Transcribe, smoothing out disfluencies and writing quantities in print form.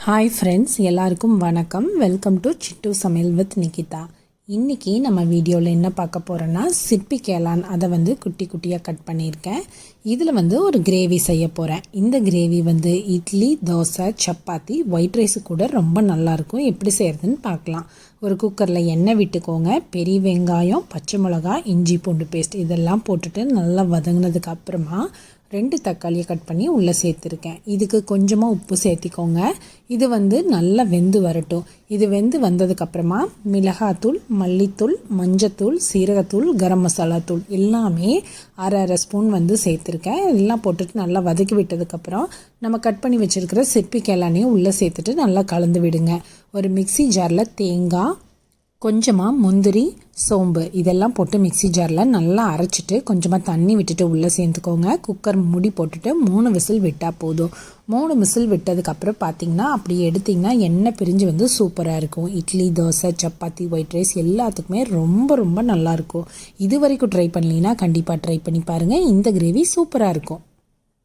Hi friends, எல்லாருக்கும் வணக்கம். Welcome to சிட்டு சமையல் வித் நிகிதா. இன்றைக்கி நம்ம வீடியோவில் என்ன பார்க்க போகிறோன்னா, சிப்பி கேளான் அதை குட்டி குட்டியாக கட் பண்ணியிருக்கேன். இதில் ஒரு கிரேவி செய்ய போகிறேன். இந்த gravy idli, dosa, chapati, white rice கூட ரொம்ப நல்லாயிருக்கும். எப்படி செய்கிறதுன்னு பார்க்கலாம். ஒரு குக்கரில் எண்ணெய் விட்டுக்கோங்க. பெரிய வெங்காயம், பச்சை மிளகா, இஞ்சி பூண்டு பேஸ்ட் இதெல்லாம் போட்டுட்டு நல்லா வதங்கினதுக்கு அப்புறமா 2 தக்காளியை கட் பண்ணி உள்ளே சேர்த்துருக்கேன். இதுக்கு கொஞ்சமாக உப்பு சேர்த்திக்கோங்க. இது நல்லா வெந்து வரட்டும். இது வெந்து வந்ததுக்கப்புறமா மிளகாத்தூள், மல்லித்தூள், மஞ்சத்தூள், சீரகத்தூள், கரம் மசாலா தூள் எல்லாமே அரை ஸ்பூன் சேர்த்துருக்கேன். எல்லாம் போட்டுட்டு நல்லா வதக்கி விட்டதுக்கப்புறம் நம்ம கட் பண்ணி வச்சுருக்கிற சிப்பி கேளானையும் உள்ளே சேர்த்துட்டு நல்லா கலந்து விடுங்க. ஒரு மிக்சி ஜாரில் தேங்காய், கொஞ்சமாக முந்திரி, சோம்பு இதெல்லாம் போட்டு மிக்சி ஜாரில் நல்லா அரைச்சிட்டு கொஞ்சமாக தண்ணி விட்டுட்டு உள்ளே சேர்த்துக்கோங்க. குக்கர் மூடி போட்டுட்டு 3 விசில் விட்டால் போதும். 3 விசில் விட்டதுக்கப்புறம் பார்த்திங்கன்னா அப்படி எடுத்திங்கன்னா எண்ணெய் பிரிஞ்சு சூப்பராக இருக்கும். இட்லி, தோசை, சப்பாத்தி, ஒயிட் ரைஸ் எல்லாத்துக்குமே ரொம்ப ரொம்ப நல்லாயிருக்கும். இது வரைக்கும் ட்ரை பண்ணலைன்னா கண்டிப்பாக ட்ரை பண்ணி பாருங்கள். இந்த கிரேவி சூப்பராக இருக்கும்.